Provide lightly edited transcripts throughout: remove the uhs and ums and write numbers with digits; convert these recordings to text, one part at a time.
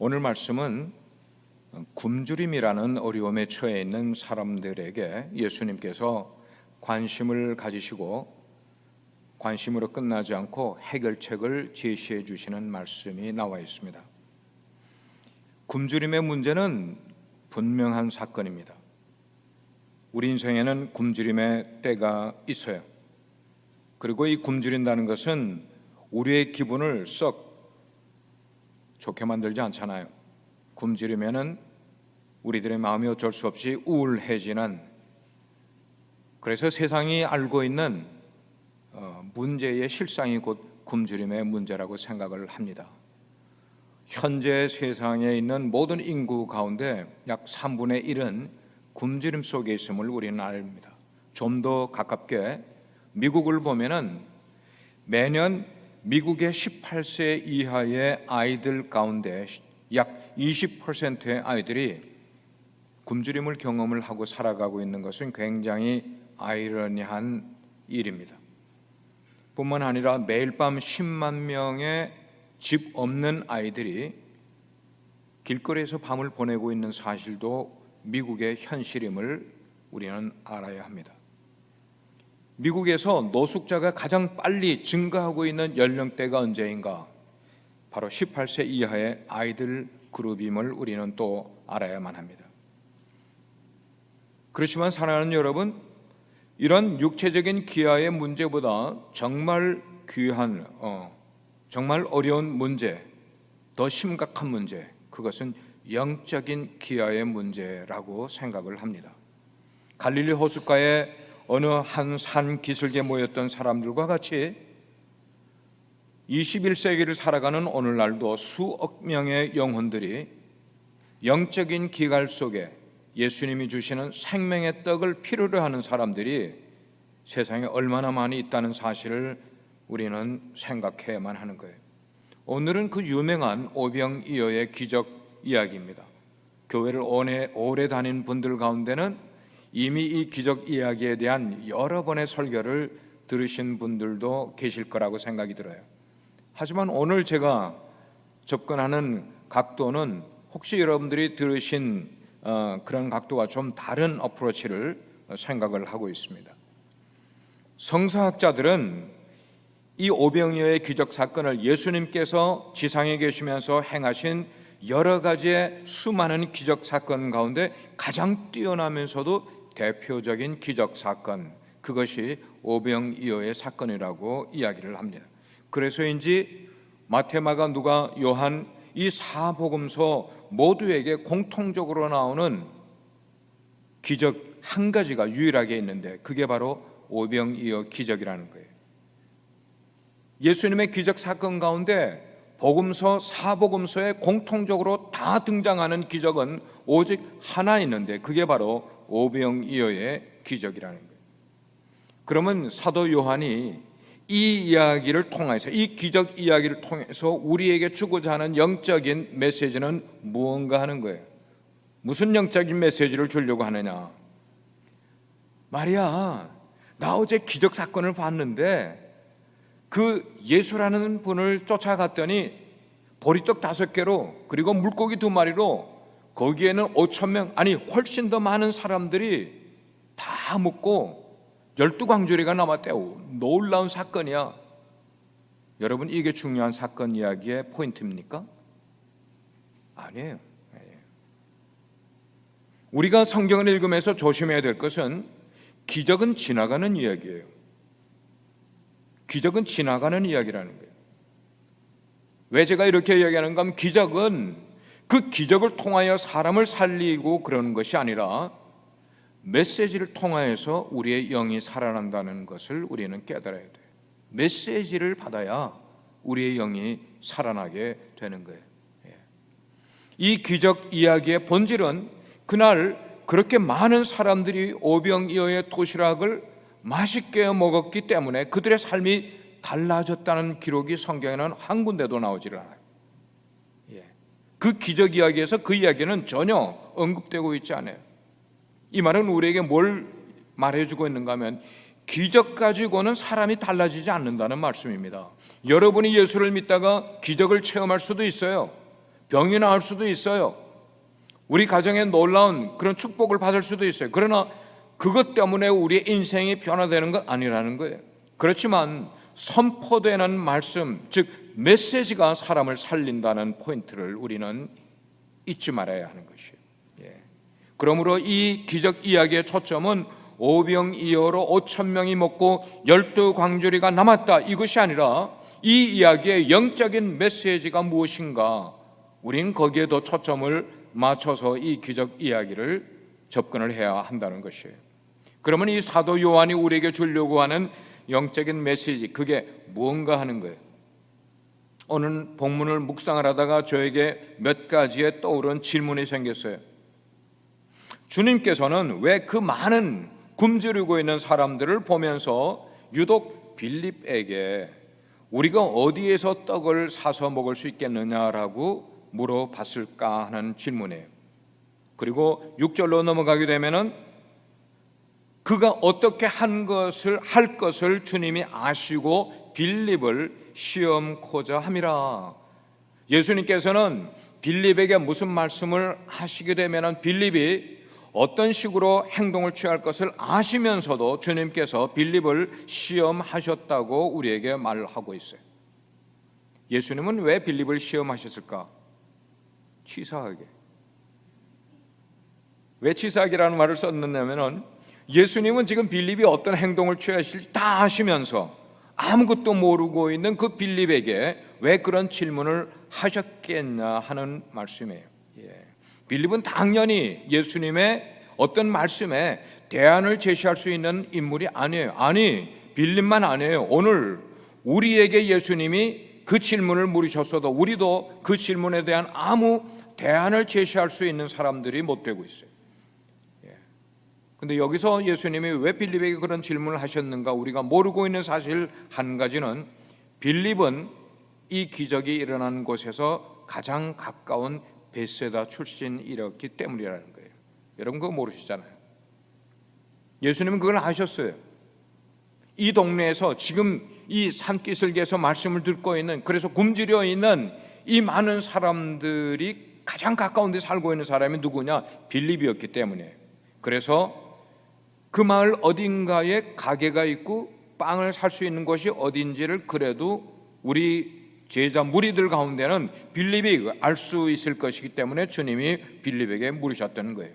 오늘 말씀은 굶주림이라는 어려움에 처해 있는 사람들에게 예수님께서 관심을 가지시고 관심으로 끝나지 않고 해결책을 제시해 주시는 말씀이 나와 있습니다. 굶주림의 문제는 분명한 사건입니다. 우리 인생에는 굶주림의 때가 있어요. 그리고 이 굶주린다는 것은 우리의 기분을 썩 좋게 만들지 않잖아요. 굶주리면은 우리들의 마음이 어쩔 수 없이 우울해지는, 그래서 세상이 알고 있는 문제의 실상이 곧 굶주림의 문제라고 생각을 합니다. 현재 세상에 있는 모든 인구 가운데 약 3분의 1은 굶주림 속에 있음을 우리는 압니다. 좀 더 가깝게 미국을 보면은 매년 미국의 18세 이하의 아이들 가운데 약 20%의 아이들이 굶주림을 경험을 하고 살아가고 있는 것은 굉장히 아이러니한 일입니다. 뿐만 아니라 매일 밤 10만 명의 집 없는 아이들이 길거리에서 밤을 보내고 있는 사실도 미국의 현실임을 우리는 알아야 합니다. 미국에서 노숙자가 가장 빨리 증가하고 있는 연령대가 언제인가? 바로 18세 이하의 아이들 그룹임을 우리는 또 알아야만 합니다. 그렇지만 사랑하는 여러분, 이런 육체적인 기아의 문제보다 정말 귀한, 정말 어려운 문제, 더 심각한 문제, 그것은 영적인 기아의 문제라고 생각을 합니다. 갈릴리 호숫가에 어느 한 산 기슭에 모였던 사람들과 같이 21세기를 살아가는 오늘날도 수억 명의 영혼들이 영적인 기갈 속에 예수님이 주시는 생명의 떡을 필요로 하는 사람들이 세상에 얼마나 많이 있다는 사실을 우리는 생각해야만 하는 거예요. 오늘은 그 유명한 오병이어의 기적 이야기입니다. 교회를 오래 다닌 분들 가운데는 이미 이 기적 이야기에 대한 여러 번의 설교를 들으신 분들도 계실 거라고 생각이 들어요. 하지만 오늘 제가 접근하는 각도는 혹시 여러분들이 들으신 그런 각도와 좀 다른 어프로치를 생각을 하고 있습니다. 성서학자들은 이 오병이어의 기적 사건을 예수님께서 지상에 계시면서 행하신 여러 가지의 수많은 기적 사건 가운데 가장 뛰어나면서도 대표적인 기적 사건, 그것이 오병이어의 사건이라고 이야기를 합니다. 그래서인지 마태, 마가, 누가, 요한 이 사복음서 모두에게 공통적으로 나오는 기적 한 가지가 유일하게 있는데 그게 바로 오병이어 기적이라는 거예요. 예수님의 기적 사건 가운데 복음서, 사복음서에 공통적으로 다 등장하는 기적은 오직 하나 있는데 그게 바로 오병이어의 기적이라는 거예요. 그러면 사도 요한이 이 이야기를 통해서, 이 기적 이야기를 통해서 우리에게 주고자 하는 영적인 메시지는 무언가 하는 거예요. 무슨 영적인 메시지를 주려고 하느냐? 말이야, 나 어제 기적 사건을 봤는데 그 예수라는 분을 쫓아갔더니 보리떡 5개로 그리고 물고기 2마리로 거기에는 5,000명, 아니 훨씬 더 많은 사람들이 다 먹고 12광주리가 남았대요. 놀라운 사건이야. 여러분, 이게 중요한 사건 이야기의 포인트입니까? 아니에요. 우리가 성경을 읽으면서 조심해야 될 것은 기적은 지나가는 이야기예요. 기적은 지나가는 이야기라는 거예요. 왜 제가 이렇게 이야기하는가 하면 기적은 그 기적을 통하여 사람을 살리고 그러는 것이 아니라 메시지를 통하여서 우리의 영이 살아난다는 것을 우리는 깨달아야 돼요. 메시지를 받아야 우리의 영이 살아나게 되는 거예요. 이 기적 이야기의 본질은 그날 그렇게 많은 사람들이 오병이어의 도시락을 맛있게 먹었기 때문에 그들의 삶이 달라졌다는 기록이 성경에는 한 군데도 나오질 않아요. 그 기적 이야기에서 그 이야기는 전혀 언급되고 있지 않아요. 이 말은 우리에게 뭘 말해주고 있는가 하면 기적 가지고는 사람이 달라지지 않는다는 말씀입니다. 여러분이 예수를 믿다가 기적을 체험할 수도 있어요. 병이 나을 수도 있어요. 우리 가정에 놀라운 그런 축복을 받을 수도 있어요. 그러나 그것 때문에 우리의 인생이 변화되는 건 아니라는 거예요. 그렇지만 선포되는 말씀, 즉 메시지가 사람을 살린다는 포인트를 우리는 잊지 말아야 하는 것이에요. 그러므로 이 기적 이야기의 초점은 오병이어로 5,000명이 먹고 12광주리가 남았다, 이것이 아니라 이 이야기의 영적인 메시지가 무엇인가, 우리는 거기에 더 초점을 맞춰서 이 기적 이야기를 접근을 해야 한다는 것이에요. 그러면 이 사도 요한이 우리에게 주려고 하는 영적인 메시지, 그게 무언가 하는 거예요. 오늘 본문을 묵상을 하다가 저에게 몇 가지의 떠오른 질문이 생겼어요. 주님께서는 왜 그 많은 굶주리고 있는 사람들을 보면서 유독 빌립에게 우리가 어디에서 떡을 사서 먹을 수 있겠느냐라고 물어봤을까 하는 질문이에요. 그리고 6절로 넘어가게 되면은 그가 어떻게 할 것을 주님이 아시고 빌립을 시험코자 함이라. 예수님께서는 빌립에게 무슨 말씀을 하시게 되면은 빌립이 어떤 식으로 행동을 취할 것을 아시면서도 주님께서 빌립을 시험하셨다고 우리에게 말하고 있어요. 예수님은 왜 빌립을 시험하셨을까? 치사하게. 왜 치사하게라는 말을 썼느냐면은 예수님은 지금 빌립이 어떤 행동을 취하실지 다 아시면서 아무것도 모르고 있는 그 빌립에게 왜 그런 질문을 하셨겠냐 하는 말씀이에요. 빌립은 당연히 예수님의 어떤 말씀에 대안을 제시할 수 있는 인물이 아니에요. 아니, 빌립만 아니에요. 오늘 우리에게 예수님이 그 질문을 물으셨어도 우리도 그 질문에 대한 아무 대안을 제시할 수 있는 사람들이 못 되고 있어요. 근데 여기서 예수님이 왜 빌립에게 그런 질문을 하셨는가, 우리가 모르고 있는 사실 한 가지는 빌립은 이 기적이 일어난 곳에서 가장 가까운 베세다 출신이었기 때문이라는 거예요. 여러분 그거 모르시잖아요. 예수님은 그걸 아셨어요. 이 동네에서 지금 이 산기슭에서 말씀을 듣고 있는, 그래서 굶주려 있는 이 많은 사람들이 가장 가까운 데 살고 있는 사람이 누구냐? 빌립이었기 때문에. 그래서 그 마을 어딘가에 가게가 있고 빵을 살 수 있는 곳이 어딘지를 그래도 우리 제자 무리들 가운데는 빌립이 알 수 있을 것이기 때문에 주님이 빌립에게 물으셨다는 거예요.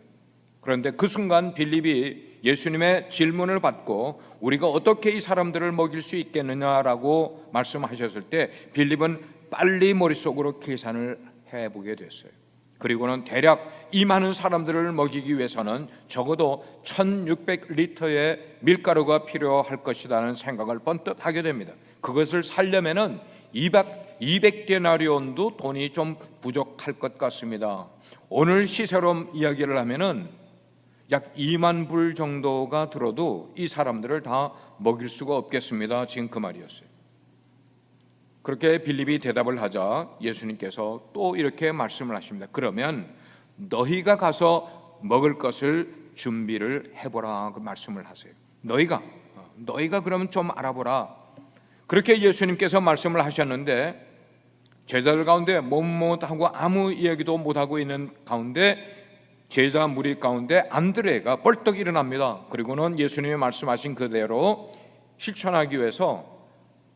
그런데 그 순간 빌립이 예수님의 질문을 받고 우리가 어떻게 이 사람들을 먹일 수 있겠느냐라고 말씀하셨을 때 빌립은 빨리 머릿속으로 계산을 해보게 됐어요. 그리고는 대략 이 많은 사람들을 먹이기 위해서는 적어도 1600리터의 밀가루가 필요할 것이라는 생각을 번뜩 하게 됩니다. 그것을 살려면은 200데나리온도 돈이 좀 부족할 것 같습니다. 오늘 시세로 이야기를 하면은 약 2만 불 정도가 들어도 이 사람들을 다 먹일 수가 없겠습니다. 지금 그 말이었어요. 그렇게 빌립이 대답을 하자 예수님께서 또 이렇게 말씀을 하십니다. 그러면 너희가 가서 먹을 것을 준비를 해보라, 그 말씀을 하세요. 너희가 그러면 좀 알아보라. 그렇게 예수님께서 말씀을 하셨는데 제자들 가운데 못하고 아무 이야기도 못하고 있는 가운데 제자 무리 가운데 안드레가 벌떡 일어납니다. 그리고는 예수님이 말씀하신 그대로 실천하기 위해서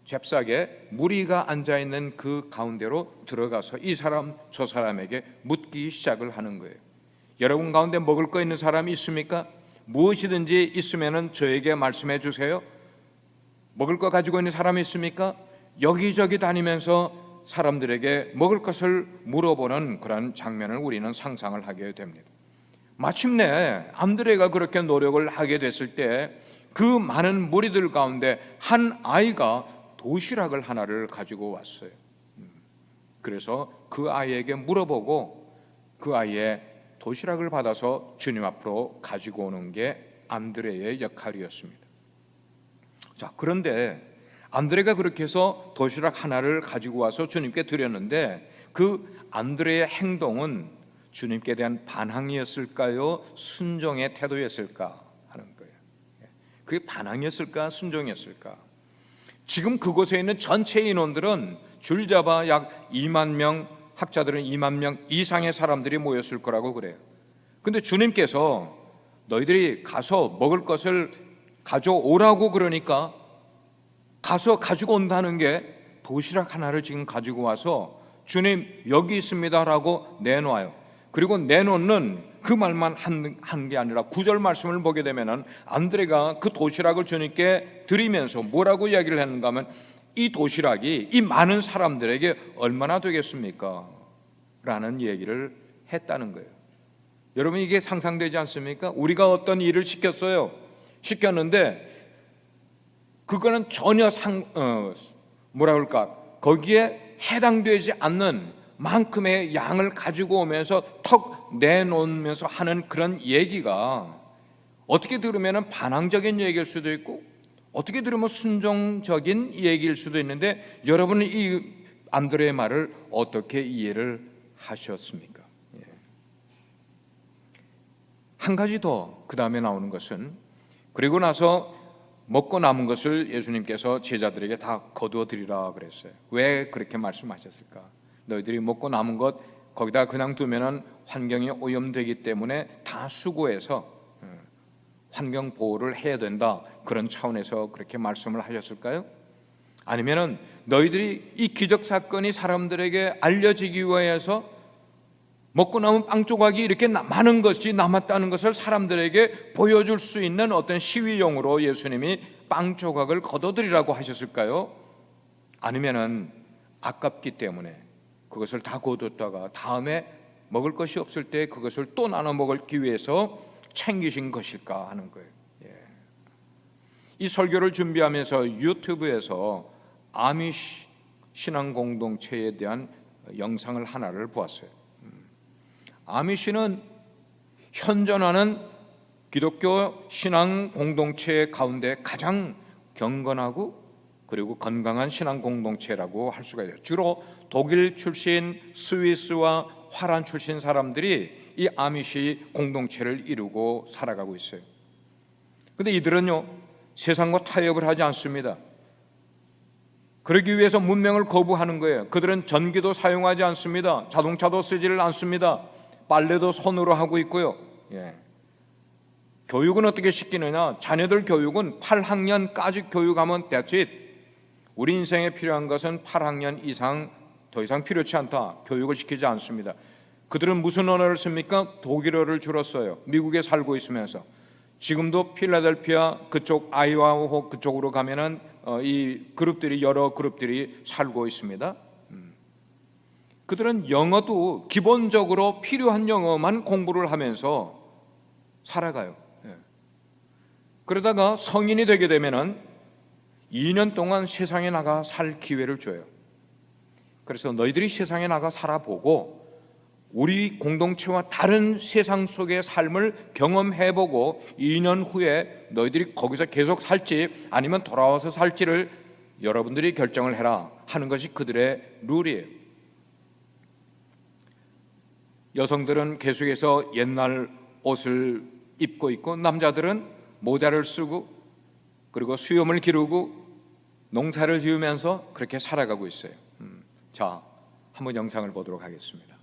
잽싸게 무리가 앉아있는 그 가운데로 들어가서 이 사람 저 사람에게 묻기 시작을 하는 거예요. 여러분 가운데 먹을 거 있는 사람이 있습니까? 무엇이든지 있으면 저에게 말씀해 주세요. 먹을 거 가지고 있는 사람이 있습니까? 여기저기 다니면서 사람들에게 먹을 것을 물어보는 그런 장면을 우리는 상상을 하게 됩니다. 마침내 안드레가 그렇게 노력을 하게 됐을 때 그 많은 무리들 가운데 한 아이가 도시락을 하나를 가지고 왔어요. 그래서 그 아이에게 물어보고 그 아이의 도시락을 받아서 주님 앞으로 가지고 오는 게 안드레의 역할이었습니다. 자, 그런데 안드레가 그렇게 해서 도시락 하나를 가지고 와서 주님께 드렸는데 그 안드레의 행동은 주님께 대한 반항이었을까요? 순종의 태도였을까 하는 거예요. 그게 반항이었을까? 순종이었을까? 지금 그곳에 있는 전체 인원들은 줄잡아 약 2만 명 학자들은 2만 명 이상의 사람들이 모였을 거라고 그래요. 근데 주님께서 너희들이 가서 먹을 것을 가져오라고 그러니까 가서 가지고 온다는 게 도시락 하나를 지금 가지고 와서 주님 여기 있습니다라고 내놓아요. 그리고 내놓는 그 말만 한 게 아니라 9절 말씀을 보게 되면은 안드레가 그 도시락을 주님께 드리면서 뭐라고 이야기를 했는가 하면 이 도시락이 이 많은 사람들에게 얼마나 되겠습니까? 라는 얘기를 했다는 거예요. 여러분 이게 상상되지 않습니까? 우리가 어떤 일을 시켰는데 그거는 전혀 거기에 해당되지 않는 만큼의 양을 가지고 오면서 턱 내놓으면서 하는 그런 얘기가 어떻게 들으면 반항적인 얘기일 수도 있고 어떻게 들으면 순종적인 얘기일 수도 있는데 여러분은 이 안드레의 말을 어떻게 이해를 하셨습니까? 한 가지 더 그 다음에 나오는 것은 그리고 나서 먹고 남은 것을 예수님께서 제자들에게 다 거두어 드리라 그랬어요. 왜 그렇게 말씀하셨을까? 너희들이 먹고 남은 것 거기다 그냥 두면은 환경이 오염되기 때문에 다 수거해서 환경 보호를 해야 된다, 그런 차원에서 그렇게 말씀을 하셨을까요? 아니면은 너희들이 이 기적 사건이 사람들에게 알려지기 위해서 먹고 남은 빵 조각이 이렇게 많은 것이 남았다는 것을 사람들에게 보여줄 수 있는 어떤 시위용으로 예수님이 빵 조각을 거둬들이라고 하셨을까요? 아니면은 아깝기 때문에 그것을 다 거뒀다가 다음에 먹을 것이 없을 때 그것을 또 나눠 먹기 위해서 챙기신 것일까 하는 거예요. 이 설교를 준비하면서 유튜브에서 아미시 신앙 공동체에 대한 영상을 하나를 보았어요. 아미시는 현존하는 기독교 신앙 공동체 가운데 가장 경건하고 그리고 건강한 신앙 공동체라고 할 수가 있어요. 주로 독일 출신, 스위스와 화란 출신 사람들이 이 아미시 공동체를 이루고 살아가고 있어요. 그런데 이들은요 세상과 타협을 하지 않습니다. 그러기 위해서 문명을 거부하는 거예요. 그들은 전기도 사용하지 않습니다. 자동차도 쓰지를 않습니다. 빨래도 손으로 하고 있고요. 교육은 어떻게 시키느냐? 자녀들 교육은 8학년까지 교육하면 that's it. 우리 인생에 필요한 것은 8학년 이상, 더 이상 필요치 않다. 교육을 시키지 않습니다. 그들은 무슨 언어를 씁니까? 독일어를 주로 써요. 미국에 살고 있으면서. 지금도 필라델피아 그쪽 아이오와 그쪽으로 가면은 이 그룹들이 여러 그룹들이 살고 있습니다. 그들은 영어도 기본적으로 필요한 영어만 공부를 하면서 살아가요. 그러다가 성인이 되게 되면은 2년 동안 세상에 나가 살 기회를 줘요. 그래서 너희들이 세상에 나가 살아보고 우리 공동체와 다른 세상 속의 삶을 경험해보고 2년 후에 너희들이 거기서 계속 살지 아니면 돌아와서 살지를 여러분들이 결정을 해라 하는 것이 그들의 룰이에요. 여성들은 계속해서 옛날 옷을 입고 있고 남자들은 모자를 쓰고 그리고 수염을 기르고 농사를 지으면서 그렇게 살아가고 있어요. 자, 한번 영상을 보도록 하겠습니다.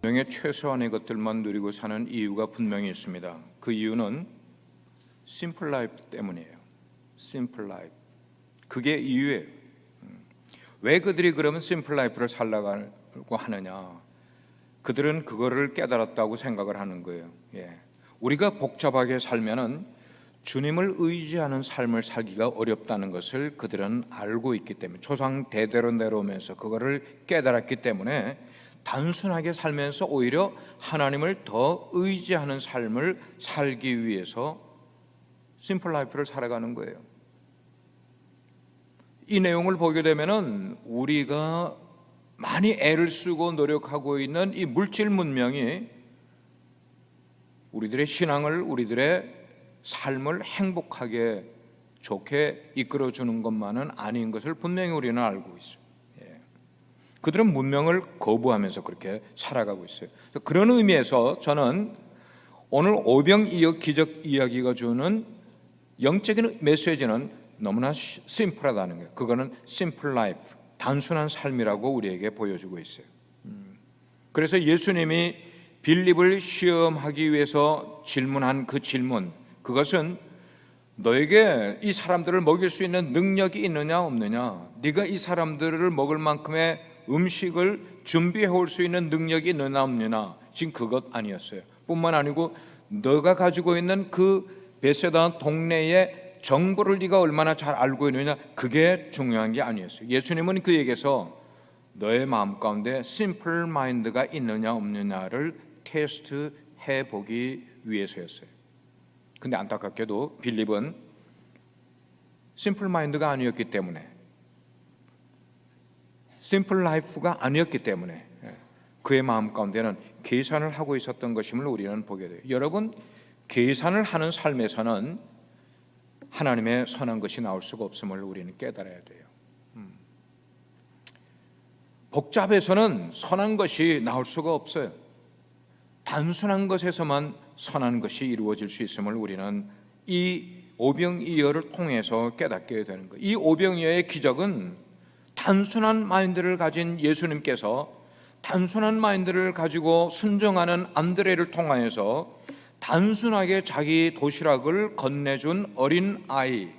명의 최소한의 것들만 누리고 사는 이유가 분명히 있습니다. 그 이유는 심플 라이프 때문이에요. 심플 라이프. 그게 이유예요. 왜 그들이 그러면 심플 라이프를 살라고 하느냐? 그들은 그거를 깨달았다고 생각을 하는 거예요. 우리가 복잡하게 살면은 주님을 의지하는 삶을 살기가 어렵다는 것을 그들은 알고 있기 때문에, 조상 대대로 내려오면서 그거를 깨달았기 때문에 단순하게 살면서 오히려 하나님을 더 의지하는 삶을 살기 위해서 심플 라이프를 살아가는 거예요. 이 내용을 보게 되면은 우리가 많이 애를 쓰고 노력하고 있는 이 물질 문명이 우리들의 신앙을, 우리들의 삶을 행복하게 좋게 이끌어주는 것만은 아닌 것을 분명히 우리는 알고 있어요. 그들은 문명을 거부하면서 그렇게 살아가고 있어요. 그런 의미에서 저는 오늘 오병이어 기적 이야기가 주는 영적인 메시지는 너무나 심플하다는 거예요. 그거는 심플 라이프, 단순한 삶이라고 우리에게 보여주고 있어요. 그래서 예수님이 빌립을 시험하기 위해서 질문한 그 질문, 그것은 너에게 이 사람들을 먹일 수 있는 능력이 있느냐 없느냐, 네가 이 사람들을 먹을 만큼의 음식을 준비해 올 수 있는 능력이 있느냐 없느냐, 지금 그것 아니었어요. 뿐만 아니고 너가 가지고 있는 그 베세다 동네의 정보를 네가 얼마나 잘 알고 있느냐, 그게 중요한 게 아니었어요. 예수님은 그에게서 너의 마음 가운데 심플 마인드가 있느냐 없느냐를 테스트해 보기 위해서였어요. 근데 안타깝게도 빌립은 심플 마인드가 아니었기 때문에, 심플 라이프가 아니었기 때문에 그의 마음 가운데는 계산을 하고 있었던 것임을 우리는 보게 돼요. 여러분, 계산을 하는 삶에서는 하나님의 선한 것이 나올 수가 없음을 우리는 깨달아야 돼요. 복잡해서는 선한 것이 나올 수가 없어요. 단순한 것에서만 선한 것이 이루어질 수 있음을 우리는 이 오병이어를 통해서 깨닫게 되는 거예요. 이 오병이어의 기적은 단순한 마인드를 가진 예수님께서 단순한 마인드를 가지고 순종하는 안드레를 통하여서 단순하게 자기 도시락을 건네준 어린 아이,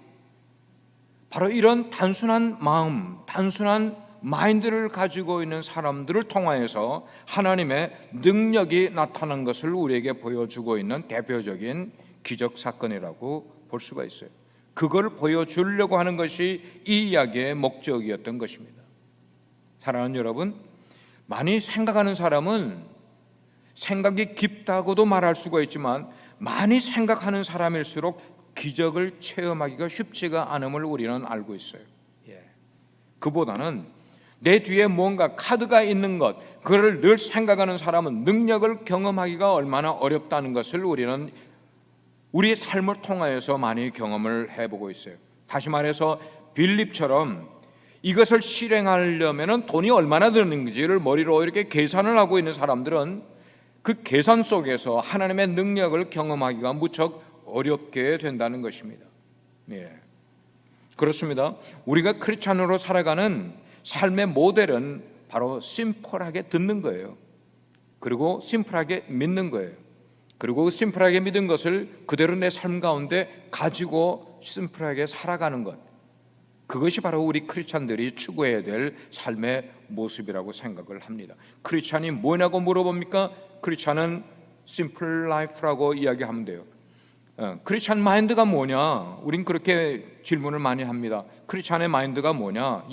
바로 이런 단순한 마음, 단순한 마인드를 가지고 있는 사람들을 통하여서 하나님의 능력이 나타난 것을 우리에게 보여주고 있는 대표적인 기적 사건이라고 볼 수가 있어요. 그걸 보여주려고 하는 것이 이 이야기의 목적이었던 것입니다. 사랑하는 여러분, 많이 생각하는 사람은 생각이 깊다고도 말할 수가 있지만, 많이 생각하는 사람일수록 기적을 체험하기가 쉽지가 않음을 우리는 알고 있어요. 그보다는 내 뒤에 뭔가 카드가 있는 것, 그걸 늘 생각하는 사람은 능력을 경험하기가 얼마나 어렵다는 것을 우리는 우리의 삶을 통하여서 많이 경험을 해보고 있어요. 다시 말해서 빌립처럼 이것을 실행하려면 돈이 얼마나 드는지를 머리로 이렇게 계산을 하고 있는 사람들은 그 계산 속에서 하나님의 능력을 경험하기가 무척 어렵게 된다는 것입니다. 그렇습니다. 우리가 크리스찬으로 살아가는 삶의 모델은 바로 심플하게 듣는 거예요. 그리고 심플하게 믿는 거예요. 그리고 심플하게 믿은 것을 그대로 내 삶 가운데 가지고 심플하게 살아가는 것, 그것이 바로 우리 크리스찬들이 추구해야 될 삶의 모습이라고 생각을 합니다. 크리스찬이 뭐냐고 물어봅니까? 크리스찬은 심플 라이프라고 이야기하면 돼요. 크리스찬 마인드가 뭐냐? 우린 그렇게 질문을 많이 합니다. 크리스찬의 마인드가 뭐냐?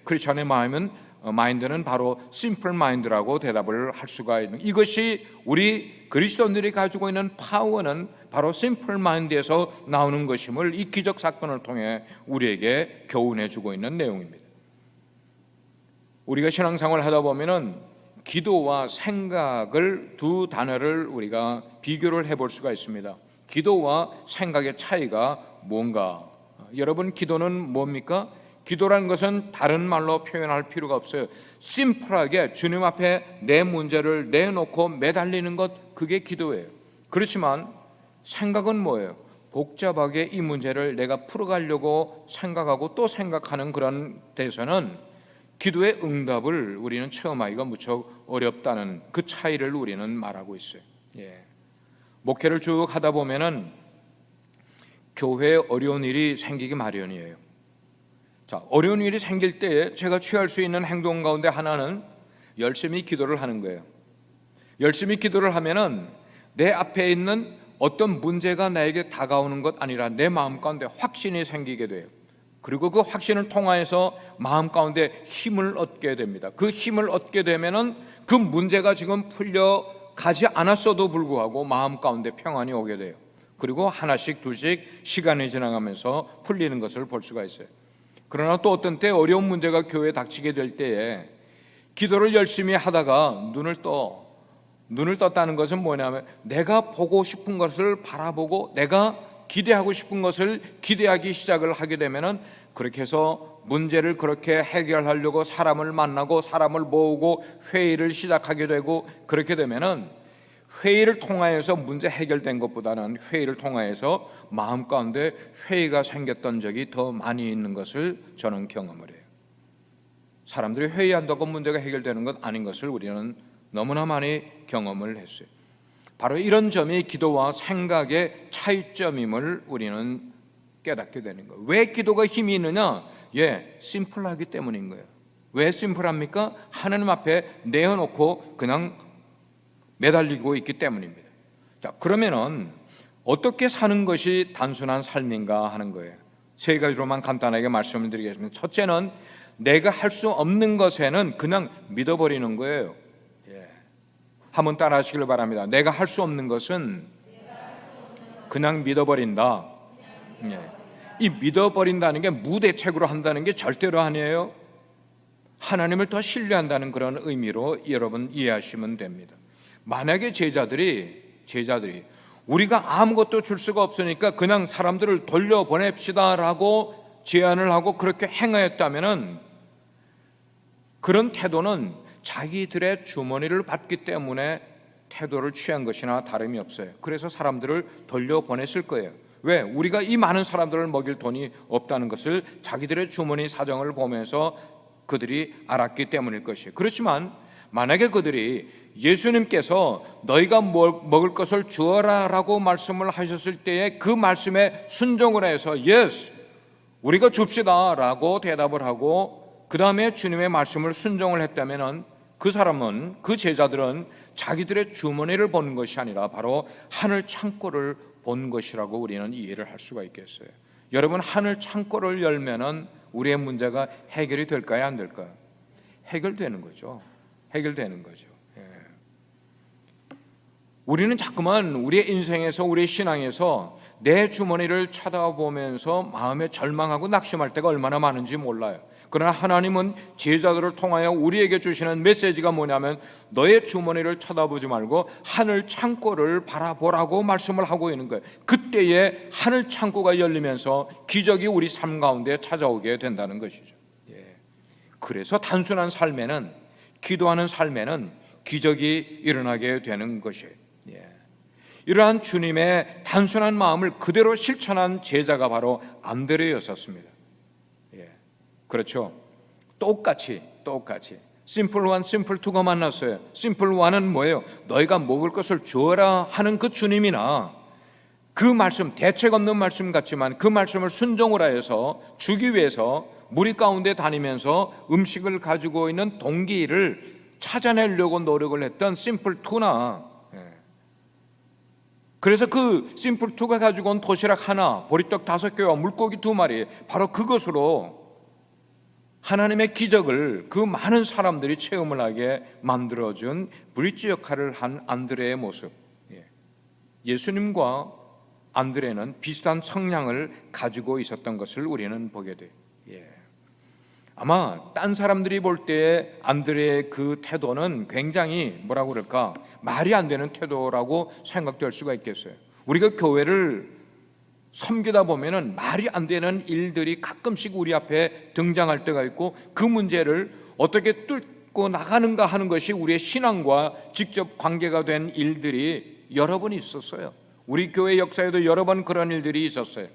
크리스찬의 마인드는 바로 심플 마인드라고 대답을 할 수가 있는, 이것이 우리 그리스도인들이 가지고 있는 파워는 바로 심플 마인드에서 나오는 것임을 이 기적 사건을 통해 우리에게 교훈해 주고 있는 내용입니다. 우리가 신앙생활을 하다 보면은 기도와 생각을, 두 단어를 우리가 비교를 해볼 수가 있습니다. 기도와 생각의 차이가 뭔가? 여러분, 기도는 뭡니까? 기도라는 것은 다른 말로 표현할 필요가 없어요. 심플하게 주님 앞에 내 문제를 내놓고 매달리는 것, 그게 기도예요. 그렇지만 생각은 뭐예요? 복잡하게 이 문제를 내가 풀어가려고 생각하고 또 생각하는 그런 데서는 기도의 응답을 우리는 체험하기가 무척 어렵다는 그 차이를 우리는 말하고 있어요. 목회를 쭉 하다 보면은 교회에 어려운 일이 생기기 마련이에요. 자, 어려운 일이 생길 때에 제가 취할 수 있는 행동 가운데 하나는 열심히 기도를 하는 거예요. 열심히 기도를 하면은 내 앞에 있는 어떤 문제가 나에게 다가오는 것 아니라 내 마음 가운데 확신이 생기게 돼요. 그리고 그 확신을 통하여서 마음 가운데 힘을 얻게 됩니다. 그 힘을 얻게 되면은 그 문제가 지금 풀려가지 않았어도 불구하고 마음 가운데 평안이 오게 돼요. 그리고 하나씩 둘씩 시간이 지나가면서 풀리는 것을 볼 수가 있어요. 그러나 또 어떤 때 어려운 문제가 교회에 닥치게 될 때에 기도를 열심히 하다가 눈을 떴다는 것은 뭐냐면 내가 보고 싶은 것을 바라보고 내가 기대하고 싶은 것을 기대하기 시작을 하게 되면은 그렇게 해서 문제를 그렇게 해결하려고 사람을 만나고 사람을 모으고 회의를 시작하게 되고, 그렇게 되면은 회의를 통하여서 문제 해결된 것보다는 회의를 통하여서 마음 가운데 회의가 생겼던 적이 더 많이 있는 것을 저는 경험을 해요. 사람들이 회의한다고 문제가 해결되는 것 아닌 것을 우리는 너무나 많이 경험을 했어요. 바로 이런 점이 기도와 생각의 차이점임을 우리는 깨닫게 되는 거예요. 왜 기도가 힘이 있느냐? 심플하기 때문인 거예요. 왜 심플합니까? 하나님 앞에 내어놓고 그냥 매달리고 있기 때문입니다. 자, 그러면은 어떻게 사는 것이 단순한 삶인가 하는 거예요. 세 가지로만 간단하게 말씀을 드리겠습니다. 첫째는 내가 할 수 없는 것에는 그냥 믿어버리는 거예요. 한번 따라 하시길 바랍니다. 내가 할 수 없는 것은 그냥 믿어버린다. 이 믿어버린다는 게 무대책으로 한다는 게 절대로 아니에요. 하나님을 더 신뢰한다는 그런 의미로 여러분 이해하시면 됩니다. 만약에 제자들이 우리가 아무것도 줄 수가 없으니까 그냥 사람들을 돌려보냅시다라고 제안을 하고 그렇게 행하였다면은 그런 태도는 자기들의 주머니를 받기 때문에 태도를 취한 것이나 다름이 없어요. 그래서 사람들을 돌려보냈을 거예요. 왜? 우리가 이 많은 사람들을 먹일 돈이 없다는 것을 자기들의 주머니 사정을 보면서 그들이 알았기 때문일 것이에요. 그렇지만 만약에 그들이 예수님께서 너희가 먹을 것을 주어라 라고 말씀을 하셨을 때에 그 말씀에 순종을 해서 yes, 우리가 줍시다 라고 대답을 하고 그 다음에 주님의 말씀을 순종을 했다면 그 사람은, 그 제자들은 자기들의 주머니를 보는 것이 아니라 바로 하늘 창고를 본 것이라고 우리는 이해를 할 수가 있겠어요. 여러분, 하늘 창고를 열면은 우리의 문제가 해결이 될까요, 안 될까요? 해결되는 거죠. 해결되는 거죠. 우리는 자꾸만 우리의 인생에서, 우리의 신앙에서 내 주머니를 쳐다보면서 마음에 절망하고 낙심할 때가 얼마나 많은지 몰라요. 그러나 하나님은 제자들을 통하여 우리에게 주시는 메시지가 뭐냐면 너의 주머니를 쳐다보지 말고 하늘 창고를 바라보라고 말씀을 하고 있는 거예요. 그때에 하늘 창고가 열리면서 기적이 우리 삶 가운데 찾아오게 된다는 것이죠. 그래서 단순한 삶에는, 기도하는 삶에는 기적이 일어나게 되는 것이에요. 이러한 주님의 단순한 마음을 그대로 실천한 제자가 바로 안드레였었습니다. 그렇죠. 똑같이 심플 1, 심플 2가 만났어요. 심플 1은 뭐예요? 너희가 먹을 것을 주어라 하는 그 주님이나 그 말씀, 대책 없는 말씀 같지만 그 말씀을 순종을 하여서 주기 위해서 무리 가운데 다니면서 음식을 가지고 있는 동기를 찾아내려고 노력을 했던 심플 2나, 그래서 그 심플 2가 가지고 온 도시락 하나, 보리떡 5개와 물고기 2마리, 바로 그것으로 하나님의 기적을 그 많은 사람들이 체험을 하게 만들어준 브릿지 역할을 한 안드레의 모습. 예수님과 안드레는 비슷한 성향을 가지고 있었던 것을 우리는 보게 돼요. 아마 딴 사람들이 볼 때에 안드레의 그 태도는 굉장히 뭐라고 그럴까, 말이 안 되는 태도라고 생각될 수가 있겠어요. 우리가 교회를 섬기다 보면은 말이 안 되는 일들이 가끔씩 우리 앞에 등장할 때가 있고 그 문제를 어떻게 뚫고 나가는가 하는 것이 우리의 신앙과 직접 관계가 된 일들이 여러 번 있었어요. 우리 교회 역사에도 여러 번 그런 일들이 있었어요.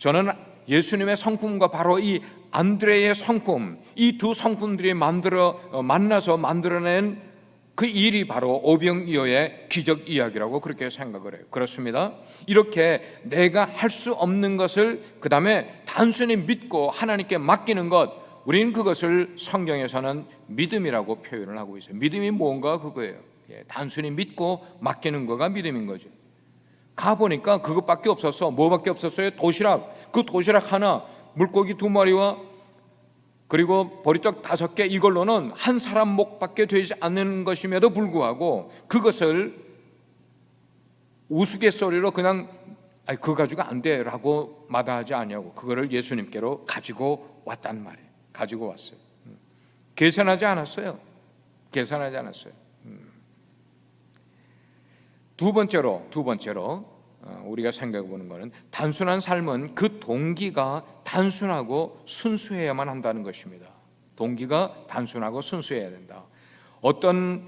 저는 예수님의 성품과 바로 이 안드레의 성품, 이 두 성품들이 만나서 만들어낸 그 일이 바로 오병이어의 기적 이야기라고 그렇게 생각을 해요. 그렇습니다. 이렇게 내가 할 수 없는 것을 그 다음에 단순히 믿고 하나님께 맡기는 것, 우리는 그것을 성경에서는 믿음이라고 표현을 하고 있어요. 믿음이 뭔가 그거예요. 단순히 믿고 맡기는 거가 믿음인 거죠. 가보니까 그것밖에 없었어. 뭐밖에 없었어요? 도시락. 그 도시락 하나, 물고기 2마리와 그리고 보리떡 5개, 이걸로는 한 사람 목밖에 되지 않는 것임에도 불구하고 그것을 우스갯소리로 그냥 그거 가지고 안 돼라고 마다하지 아니하고 그거를 예수님께로 가지고 왔단 말이에요. 가지고 왔어요. 계산하지 않았어요. 계산하지 않았어요. 두 번째로 우리가 생각해 보는 것은 단순한 삶은 그 동기가 단순하고 순수해야만 한다는 것입니다. 동기가 단순하고 순수해야 된다. 어떤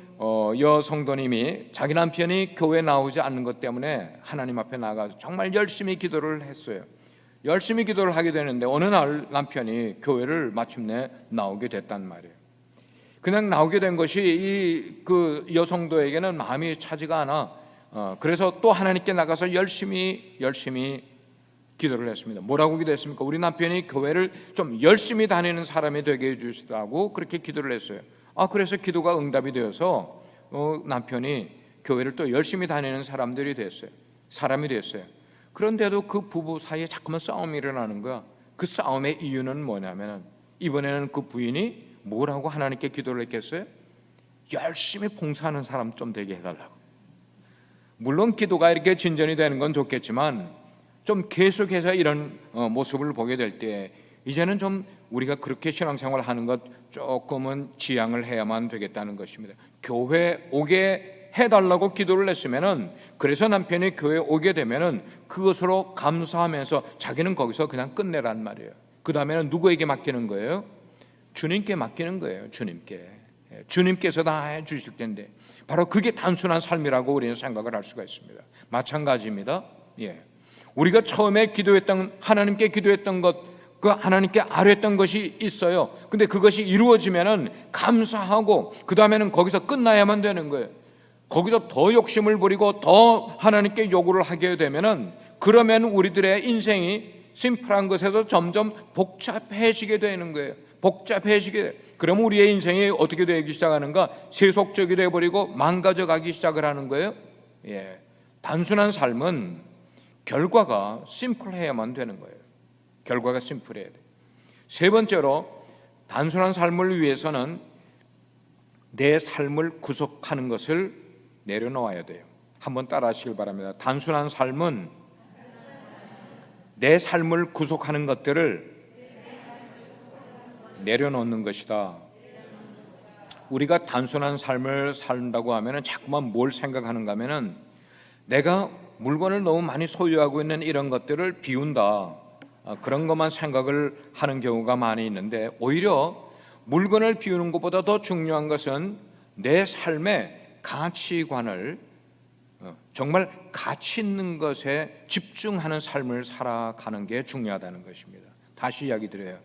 여성도님이 자기 남편이 교회에 나오지 않는 것 때문에 하나님 앞에 나가서 정말 열심히 기도를 했어요. 열심히 기도를 하게 되는데 어느 날 남편이 교회를 마침내 나오게 됐단 말이에요. 그냥 나오게 된 것이 그 여성도에게는 마음이 차지가 않아. 그래서 또 하나님께 나가서 열심히 기도를 했습니다. 뭐라고 기도했습니까? 우리 남편이 교회를 좀 열심히 다니는 사람이 되게 해주시라고 그렇게 기도를 했어요. 그래서 기도가 응답이 되어서 남편이 교회를 또 열심히 다니는 사람이 됐어요. 그런데도 그 부부 사이에 자꾸만 싸움이 일어나는 거야. 그 싸움의 이유는 뭐냐면 이번에는 그 부인이 뭐라고 하나님께 기도를 했겠어요? 열심히 봉사하는 사람 좀 되게 해달라고. 물론 기도가 이렇게 진전이 되는 건 좋겠지만 좀 계속해서 이런 모습을 보게 될 때 이제는 좀 우리가 그렇게 신앙생활을 하는 것 조금은 지양을 해야만 되겠다는 것입니다. 교회 오게 해달라고 기도를 했으면은, 그래서 남편이 교회 오게 되면은 그것으로 감사하면서 자기는 거기서 그냥 끝내란 말이에요. 그 다음에는 누구에게 맡기는 거예요? 주님께 맡기는 거예요. 주님께서 다 해주실 텐데, 바로 그게 단순한 삶이라고 우리는 생각을 할 수가 있습니다. 마찬가지입니다. 우리가 처음에 하나님께 기도했던 것, 그 하나님께 아뢰었던 것이 있어요. 근데 그것이 이루어지면은 감사하고 그 다음에는 거기서 끝나야만 되는 거예요. 거기서 더 욕심을 부리고 더 하나님께 요구를 하게 되면은, 그러면 우리들의 인생이 심플한 것에서 점점 복잡해지게 되는 거예요. 그러면 우리의 인생이 어떻게 되기 시작하는가? 세속적이 되어버리고 망가져 가기 시작을 하는 거예요. 단순한 삶은 결과가 심플해야만 되는 거예요. 결과가 심플해야 돼요. 세 번째로, 단순한 삶을 위해서는 내 삶을 구속하는 것을 내려놓아야 돼요. 한번 따라 하시길 바랍니다. 단순한 삶은 내 삶을 구속하는 것들을 내려놓는 것이다. 우리가 단순한 삶을 산다고 하면 자꾸만 뭘 생각하는가 하면, 내가 물건을 너무 많이 소유하고 있는 이런 것들을 비운다, 그런 것만 생각을 하는 경우가 많이 있는데, 오히려 물건을 비우는 것보다 더 중요한 것은 내 삶의 가치관을 정말 가치 있는 것에 집중하는 삶을 살아가는 게 중요하다는 것입니다. 다시 이야기 드려요.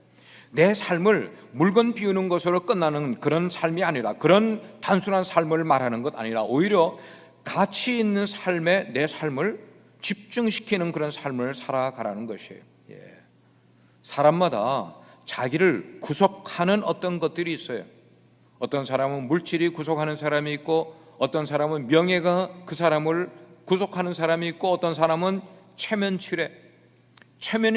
내 삶을 물건 비우는 것으로 끝나는 그런 삶이 아니라, 그런 단순한 삶을 말하는 것 아니라, 오히려 가치 있는 삶에 내 삶을 집중시키는 그런 삶을 살아가라는 것이에요. 사람마다 자기를 구속하는 어떤 것들이 있어요. 어떤 사람은 물질이 구속하는 사람이 있고, 어떤 사람은 명예가 그 사람을 구속하는 사람이 있고, 어떤 사람은 체면이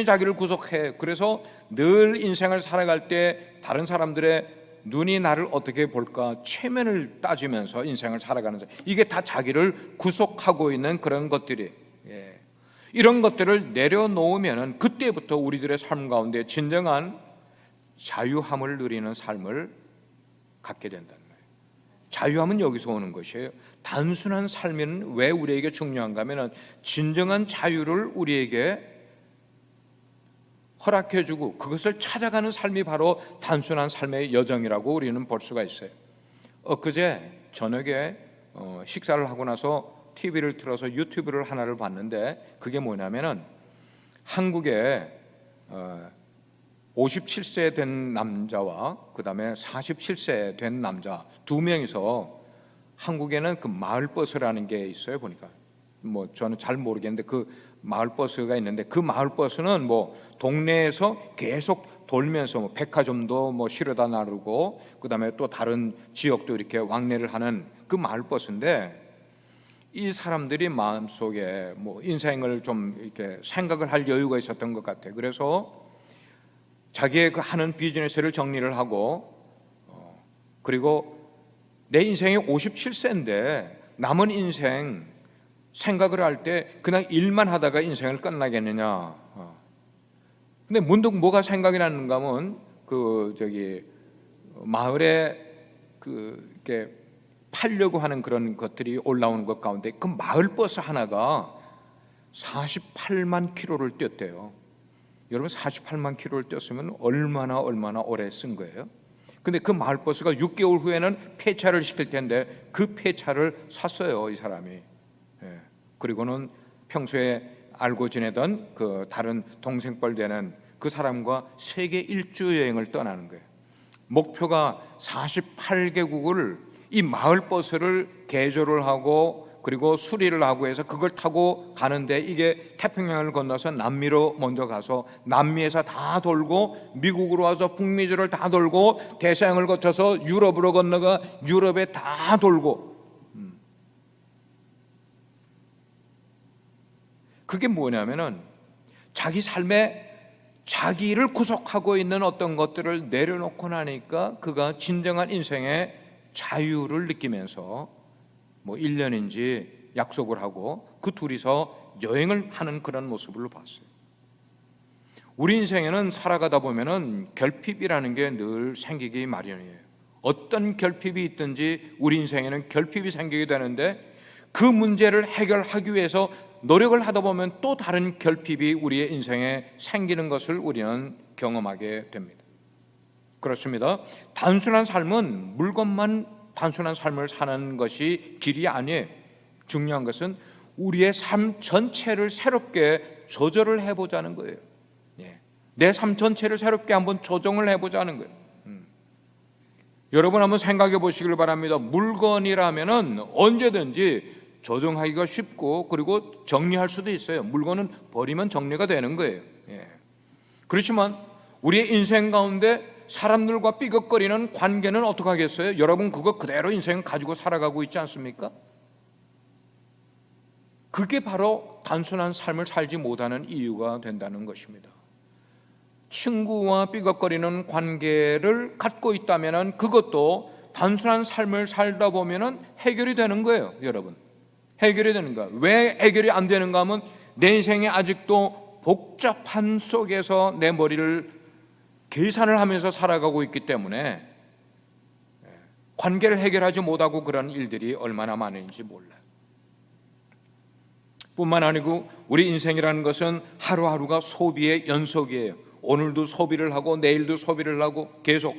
자기를 구속해. 그래서 늘 인생을 살아갈 때 다른 사람들의 눈이 나를 어떻게 볼까, 체면을 따지면서 인생을 살아가는 사람, 이게 다 자기를 구속하고 있는 그런 것들이, 이런 것들을 내려놓으면 그때부터 우리들의 삶 가운데 진정한 자유함을 누리는 삶을 갖게 된다는 거예요. 자유함은 여기서 오는 것이에요. 단순한 삶은 왜 우리에게 중요한가 하면, 진정한 자유를 우리에게 허락해주고 그것을 찾아가는 삶이 바로 단순한 삶의 여정이라고 우리는 볼 수가 있어요. 엊그제 저녁에 식사를 하고 나서 TV를 틀어서 유튜브를 하나를 봤는데, 그게 뭐냐면은 한국에 57세 된 남자와 그 다음에 47세 된 남자 두 명이서 한국에는 그 마을버스라는 게 있어요. 보니까 뭐 저는 잘 모르겠는데 그 마을버스가 있는데 그 마을버스는 뭐 동네에서 계속 돌면서 뭐 백화점도 뭐 실어다 나르고 그 다음에 또 다른 지역도 이렇게 왕래를 하는 그 마을버스인데, 이 사람들이 마음속에 뭐 인생을 좀 이렇게 생각을 할 여유가 있었던 것 같아요. 그래서 자기의 그 하는 비즈니스를 정리를 하고 그리고 내 인생이 57세인데 남은 인생 생각을 할 때 그냥 일만 하다가 인생을 끝나겠느냐. 근데 문득 뭐가 생각이 나는가 하면 그 저기 마을에 그 이렇게 팔려고 하는 그런 것들이 올라오는 것 가운데 그 마을 버스 하나가 48만 킬로를 뛰었대요. 여러분 48만 킬로를 뛰었으면 얼마나 오래 쓴 거예요? 근데 그 마을 버스가 6개월 후에는 폐차를 시킬 텐데 그 폐차를 샀어요, 이 사람이. 예. 그리고는 평소에 알고 지내던 그 다른 동생뻘 되는 그 사람과 세계 일주 여행을 떠나는 거예요. 목표가 48개국을 이 마을 버스를 개조를 하고 그리고 수리를 하고 해서 그걸 타고 가는데, 이게 태평양을 건너서 남미로 먼저 가서 남미에서 다 돌고 미국으로 와서 북미주를 다 돌고 대서양을 거쳐서 유럽으로 건너가 유럽에 다 돌고. 그게 뭐냐면은 자기 삶에 자기를 구속하고 있는 어떤 것들을 내려놓고 나니까 그가 진정한 인생의 자유를 느끼면서 뭐 1년인지 약속을 하고 그 둘이서 여행을 하는 그런 모습을 봤어요. 우리 인생에는 살아가다 보면은 결핍이라는 게 늘 생기기 마련이에요. 어떤 결핍이 있든지 우리 인생에는 결핍이 생기게 되는데, 그 문제를 해결하기 위해서 노력을 하다 보면 또 다른 결핍이 우리의 인생에 생기는 것을 우리는 경험하게 됩니다. 그렇습니다. 단순한 삶은 물건만 단순한 삶을 사는 것이 길이 아니에요. 중요한 것은 우리의 삶 전체를 새롭게 조절을 해보자는 거예요. 내 삶 전체를 새롭게 한번 조정을 해보자는 거예요. 여러분 한번 생각해 보시길 바랍니다. 물건이라면은 언제든지 조정하기가 쉽고 그리고 정리할 수도 있어요. 물건은 버리면 정리가 되는 거예요. 그렇지만 우리의 인생 가운데 사람들과 삐걱거리는 관계는 어떻게 하겠어요? 여러분 그거 그대로 인생 가지고 살아가고 있지 않습니까? 그게 바로 단순한 삶을 살지 못하는 이유가 된다는 것입니다. 친구와 삐걱거리는 관계를 갖고 있다면 그것도 단순한 삶을 살다 보면 해결이 되는 거예요. 여러분, 해결이 되는 거예요. 왜 해결이 안 되는가 하면 내 인생이 아직도 복잡한 속에서 내 머리를 계산을 하면서 살아가고 있기 때문에 관계를 해결하지 못하고 그런 일들이 얼마나 많은지 몰라요. 뿐만 아니고 우리 인생이라는 것은 하루하루가 소비의 연속이에요. 오늘도 소비를 하고 내일도 소비를 하고 계속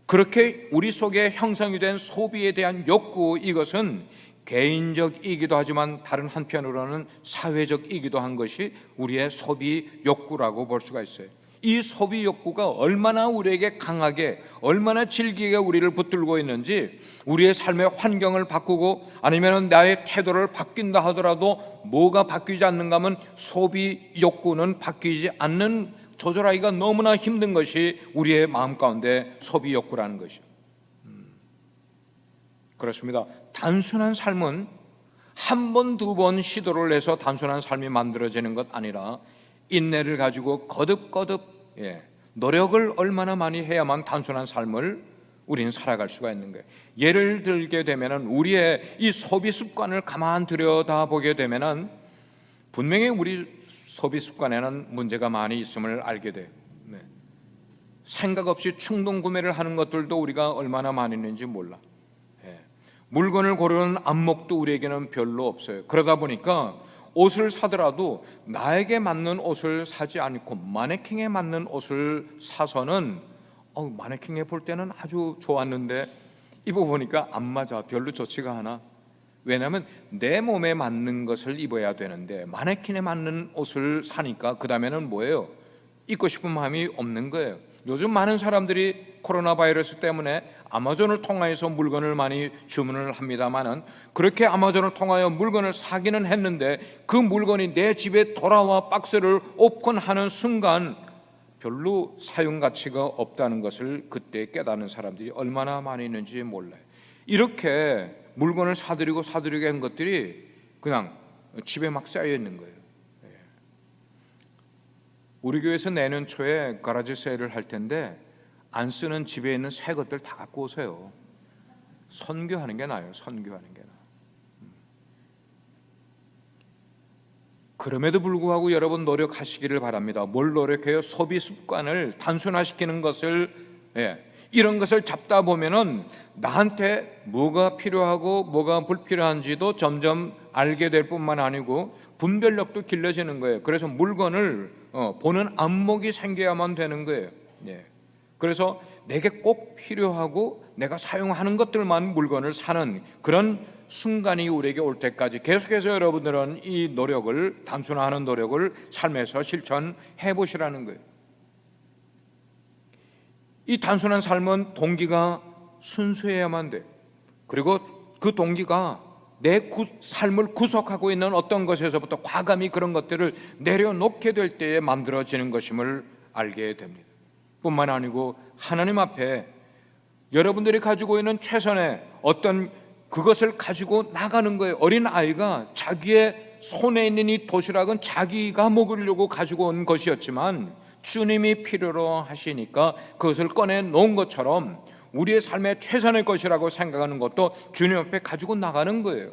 그렇게 우리 속에 형성이 된 소비에 대한 욕구, 이것은 개인적이기도 하지만 다른 한편으로는 사회적이기도 한 것이 우리의 소비 욕구라고 볼 수가 있어요. 이 소비 욕구가 얼마나 우리에게 강하게, 얼마나 질기게 우리를 붙들고 있는지, 우리의 삶의 환경을 바꾸고 아니면 나의 태도를 바뀐다 하더라도 뭐가 바뀌지 않는가 하면 소비 욕구는 바뀌지 않는, 조절하기가 너무나 힘든 것이 우리의 마음 가운데 소비 욕구라는 것이죠. 그렇습니다. 단순한 삶은 한 번, 두 번 시도를 해서 단순한 삶이 만들어지는 것 아니라 인내를 가지고 거듭거듭 노력을 얼마나 많이 해야만 단순한 삶을 우리는 살아갈 수가 있는 거예요. 예를 들게 되면은 우리의 이 소비 습관을 가만 들여다보게 되면은 분명히 우리 소비 습관에는 문제가 많이 있음을 알게 돼요. 생각 없이 충동 구매를 하는 것들도 우리가 얼마나 많이 있는지 몰라. 물건을 고르는 안목도 우리에게는 별로 없어요. 그러다 보니까 옷을 사더라도 나에게 맞는 옷을 사지 않고 마네킹에 맞는 옷을 사서는 마네킹에 볼 때는 아주 좋았는데 입어보니까 안 맞아, 별로 좋지가 않아. 왜냐하면 내 몸에 맞는 것을 입어야 되는데 마네킹에 맞는 옷을 사니까 그 다음에는 뭐예요? 잊고 싶은 마음이 없는 거예요. 요즘 많은 사람들이 코로나 바이러스 때문에 아마존을 통해서 물건을 많이 주문을 합니다만은, 그렇게 아마존을 통하여 물건을 사기는 했는데 그 물건이 내 집에 돌아와 박스를 오픈하는 순간 별로 사용 가치가 없다는 것을 그때 깨닫는 사람들이 얼마나 많이 있는지 몰라요. 이렇게 물건을 사들이고 한 것들이 그냥 집에 막 쌓여 있는 거예요. 우리 교회에서 내년 초에 가라지 세일을 할 텐데 안 쓰는 집에 있는 새 것들 다 갖고 오세요. 선교하는 게 나아요. 선교하는 게 나아. 그럼에도 불구하고 여러분 노력하시기를 바랍니다. 뭘 노력해요? 소비 습관을 단순화시키는 것을, 이런 것을 잡다 보면은 나한테 뭐가 필요하고 뭐가 불필요한지도 점점 알게 될 뿐만 아니고 분별력도 길러지는 거예요. 그래서 물건을 보는 안목이 생겨야만 되는 거예요. 그래서 내게 꼭 필요하고 내가 사용하는 것들만 물건을 사는 그런 순간이 우리에게 올 때까지 계속해서 여러분들은 이 노력을, 단순화하는 노력을 삶에서 실천해 보시라는 거예요. 이 단순한 삶은 동기가 순수해야만 돼. 그리고 그 동기가 내 삶을 구속하고 있는 어떤 것에서부터 과감히 그런 것들을 내려놓게 될 때에 만들어지는 것임을 알게 됩니다. 뿐만 아니고 하나님 앞에 여러분들이 가지고 있는 최선의 어떤 그것을 가지고 나가는 거예요. 어린 아이가 자기의 손에 있는 이 도시락은 자기가 먹으려고 가지고 온 것이었지만 주님이 필요로 하시니까 그것을 꺼내 놓은 것처럼 우리의 삶의 최선의 것이라고 생각하는 것도 주님 앞에 가지고 나가는 거예요.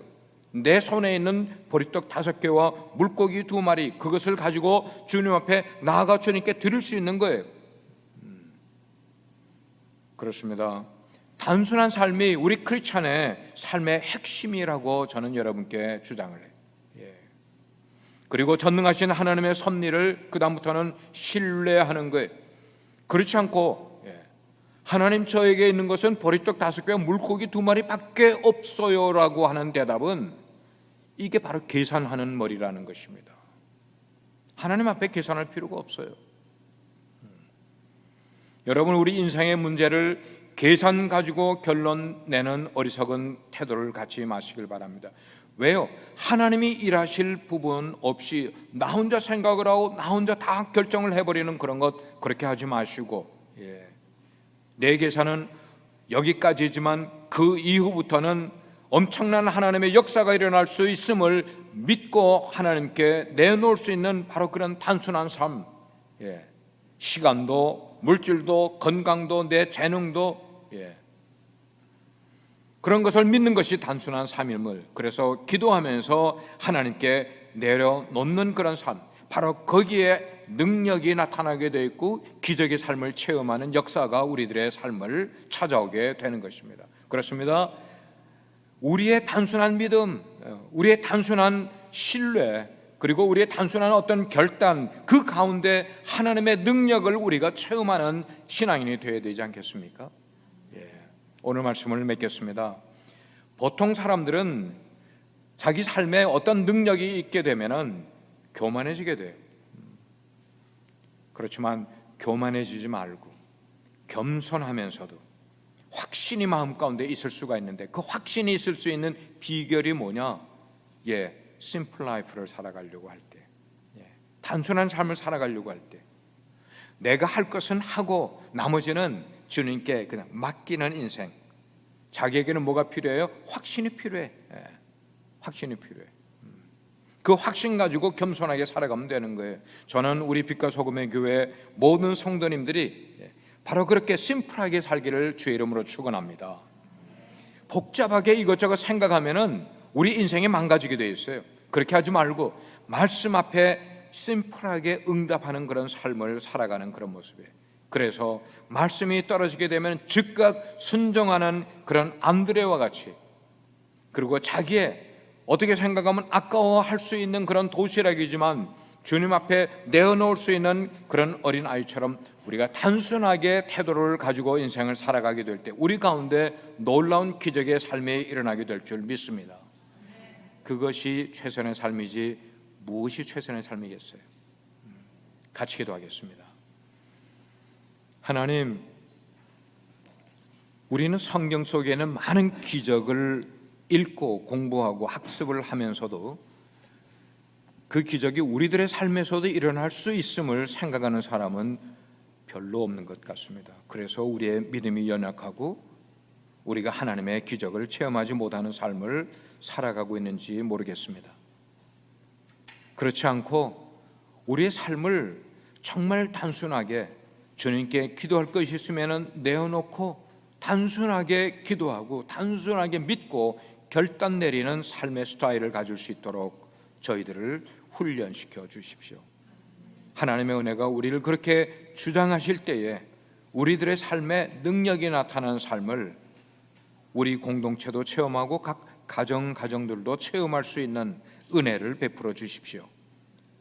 내 손에 있는 보리떡 5개와 물고기 2마리, 그것을 가지고 주님 앞에 나아가 주님께 드릴 수 있는 거예요. 그렇습니다. 단순한 삶이 우리 크리스찬의 삶의 핵심이라고 저는 여러분께 주장을 해요. 그리고 전능하신 하나님의 섭리를 그 다음부터는 신뢰하는 거예요. 그렇지 않고 하나님 저에게 있는 것은 보리떡 5개와 물고기 2마리밖에 없어요 라고 하는 대답은 이게 바로 계산하는 머리라는 것입니다. 하나님 앞에 계산할 필요가 없어요. 여러분, 우리 인생의 문제를 계산 가지고 결론 내는 어리석은 태도를 갖지 마시길 바랍니다. 왜요? 하나님이 일하실 부분 없이 나 혼자 생각을 하고 나 혼자 다 결정을 해버리는 그런 것 그렇게 하지 마시고, 내 계산은 여기까지지만 그 이후부터는 엄청난 하나님의 역사가 일어날 수 있음을 믿고 하나님께 내놓을 수 있는 바로 그런 단순한 삶, 시간도 물질도 건강도 내 재능도 그런 것을 믿는 것이 단순한 삶임을, 그래서 기도하면서 하나님께 내려놓는 그런 삶, 바로 거기에 능력이 나타나게 되어 있고 기적의 삶을 체험하는 역사가 우리들의 삶을 찾아오게 되는 것입니다. 그렇습니다. 우리의 단순한 믿음, 우리의 단순한 신뢰, 그리고 우리의 단순한 어떤 결단, 그 가운데 하나님의 능력을 우리가 체험하는 신앙인이 되어야 되지 않겠습니까? 오늘 말씀을 맺겠습니다. 보통 사람들은 자기 삶에 어떤 능력이 있게 되면은 교만해지게 돼요. 그렇지만 교만해지지 말고 겸손하면서도 확신이 마음 가운데 있을 수가 있는데, 그 확신이 있을 수 있는 비결이 뭐냐? 심플 라이프를 살아가려고 할 때, 단순한 삶을 살아가려고 할 때, 내가 할 것은 하고 나머지는 주님께 그냥 맡기는 인생. 자기에게는 뭐가 필요해요? 확신이 필요해. 확신이 필요해. 그 확신 가지고 겸손하게 살아가면 되는 거예요. 저는 우리 빛과 소금의 교회 모든 성도님들이 바로 그렇게 심플하게 살기를 주의 이름으로 축원합니다. 복잡하게 이것저것 생각하면은 우리 인생이 망가지게 돼 있어요. 그렇게 하지 말고 말씀 앞에 심플하게 응답하는 그런 삶을 살아가는 그런 모습이에요. 그래서 말씀이 떨어지게 되면 즉각 순종하는 그런 안드레와 같이, 그리고 자기의 어떻게 생각하면 아까워할 수 있는 그런 도시락이지만 주님 앞에 내어놓을 수 있는 그런 어린아이처럼 우리가 단순하게 태도를 가지고 인생을 살아가게 될 때 우리 가운데 놀라운 기적의 삶이 일어나게 될 줄 믿습니다. 그것이 최선의 삶이지 무엇이 최선의 삶이겠어요? 같이 기도하겠습니다. 하나님, 우리는 성경 속에는 많은 기적을 읽고 공부하고 학습을 하면서도 그 기적이 우리들의 삶에서도 일어날 수 있음을 생각하는 사람은 별로 없는 것 같습니다. 그래서 우리의 믿음이 연약하고 우리가 하나님의 기적을 체험하지 못하는 삶을 살아가고 있는지 모르겠습니다. 그렇지 않고 우리의 삶을 정말 단순하게 주님께 기도할 것이 있으면 내어놓고 단순하게 기도하고 단순하게 믿고 결단 내리는 삶의 스타일을 가질 수 있도록 저희들을 훈련시켜 주십시오. 하나님의 은혜가 우리를 그렇게 주장하실 때에 우리들의 삶에 능력이 나타나는 삶을 우리 공동체도 체험하고 각 가정들도 체험할 수 있는 은혜를 베풀어 주십시오.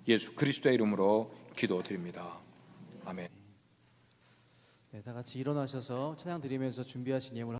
예수 그리스도의 이름으로 기도드립니다. 아멘. 네, 다 같이 일어나셔서 찬양 드리면서 준비하신 예물